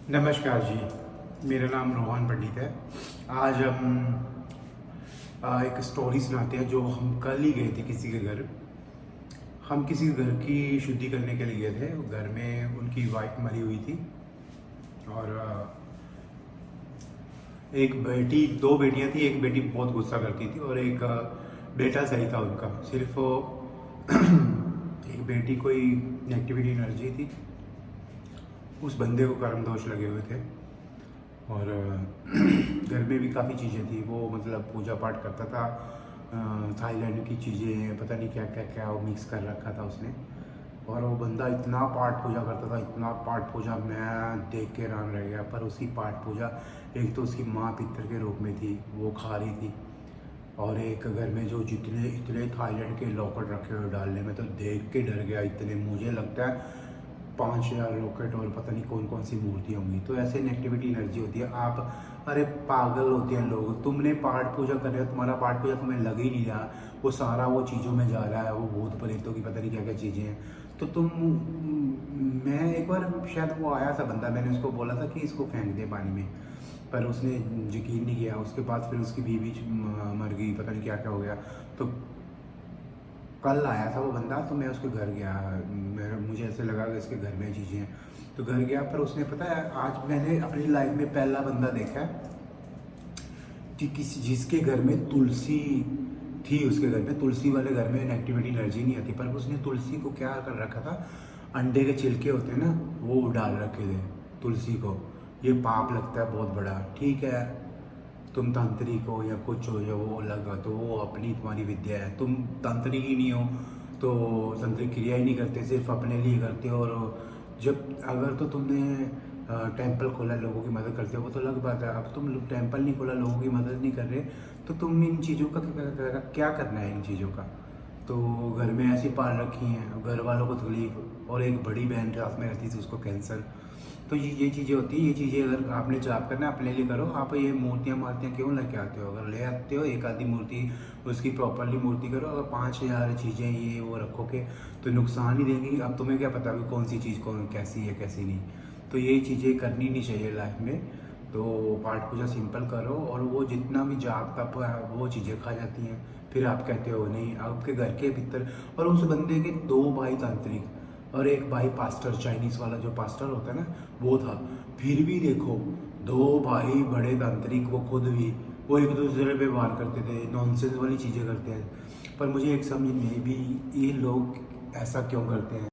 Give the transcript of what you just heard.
नमस्कार जी, मेरा नाम रोहन पंडित है। आज हम एक स्टोरी सुनाते हैं जो हम कल ही गए थे किसी के घर। हम किसी घर की शुद्धि करने के लिए गए थे। घर में उनकी वाइफ मरी हुई थी और एक बेटी, दो बेटियां थी। एक बेटी बहुत गुस्सा करती थी और एक बेटा सही था उनका। सिर्फ एक बेटी कोई नेगेटिविटी एनर्जी थी, उस बंदे को कर्म दोष लगे हुए थे। और घर में भी काफ़ी चीज़ें थी। वो मतलब पूजा पाठ करता था, थाईलैंड की चीज़ें, पता नहीं क्या क्या क्या वो मिक्स कर रखा था उसने। और वो बंदा इतना पाठ पूजा करता था, इतना पाठ पूजा, मैं देख के हैरान रह गया। पर उसकी पाठ पूजा, एक तो उसकी माँ पितर के रूप में थी, वो खा रही थी। और एक घर में जो जितने इतने थाईलैंड के लॉकेट रखे हुए डालने में, तो देख के डर गया। इतने मुझे लगता है 5,000 रॉकेट और पता नहीं कौन कौन सी मूर्तियाँ होंगी। तो ऐसे नेगेटिविटी एनर्जी होती है। आप अरे पागल होते हैं लोग। तुमने पाठ पूजा कर रहे हो, तुम्हारा पाठ पूजा तुम्हें लग ही नहीं रहा, वो सारा वो चीज़ों में जा रहा है, वो भूत प्रेतों की पता नहीं क्या क्या चीज़ें हैं। तो तुम, मैं एक बार शायद वो आया था बंदा, मैंने उसको बोला था कि इसको फेंक दे पानी में, पर उसने यकीन नहीं किया। उसके बाद फिर उसकी बीवी मर गई, पता नहीं क्या क्या हो गया। तो कल आया था वो बंदा, तो मैं उसके घर गया। मुझे ऐसे लगा कि इसके घर में चीज़ें हैं, तो घर गया। पर उसने, पता है, आज मैंने अपनी लाइफ में पहला बंदा देखा है कि किसी जिसके घर में तुलसी थी। उसके घर में तुलसी वाले घर में नेगेटिविटी एनर्जी नहीं आती, पर उसने तुलसी को क्या कर रखा था, अंडे के छिलके होते हैं ना, वो डाल रखे थे तुलसी को। ये पाप लगता है बहुत बड़ा। ठीक है, तुम तांत्रिक हो या कुछ हो या वो अलग हो, तो वो अपनी तुम्हारी विद्या है। तुम तांत्रिक ही नहीं हो तो तांत्रिक क्रिया ही नहीं करते, सिर्फ अपने लिए करते हो। और जब अगर तो तुमने टेंपल खोला, लोगों की मदद करते हो, वो तो अलग बात है। अब तुम टेंपल नहीं खोला, लोगों की मदद नहीं कर रहे, तो तुम इन चीज़ों का क्या करना है इन चीज़ों का। तो घर में ऐसी पाल रखी हैं, घर वालों को तकलीफ, और एक बड़ी बहन रात में रहती थी, उसको कैंसर। तो ये चीज़ें होती हैं। ये चीज़ें अगर आपने जाप करना है अपने लिए करो। आप ये मूर्तियाँ मार्तियाँ क्यों लेके आते हो? अगर ले आते हो एक आधी मूर्ति, उसकी प्रॉपरली मूर्ति करो। अगर 5,000 चीज़ें ये वो रखोगे तो नुकसान ही देंगी। अब तुम्हें क्या पता कि कौन सी चीज़ कौन कैसी है कैसी नहीं। तो ये चीज़ें करनी नहीं चाहिए लाइफ में। तो पाठ पूजा सिंपल करो, और वो जितना भी जाप तप है वो चीज़ें खा जाती हैं। फिर आप कहते हो नहीं, आपके घर के भीतर। और उस बंदे के 2 भाई तांत्रिक और एक भाई पास्टर, चाइनीज़ वाला जो पास्टर होता है ना, वो था। फिर भी देखो, 2 भाई बड़े तांत्रिक, वो खुद भी, वो एक दूसरे पे वार करते थे, नॉनसेंस वाली चीज़ें करते हैं। पर मुझे एक समझ नहीं आई भी, ये लोग ऐसा क्यों करते हैं।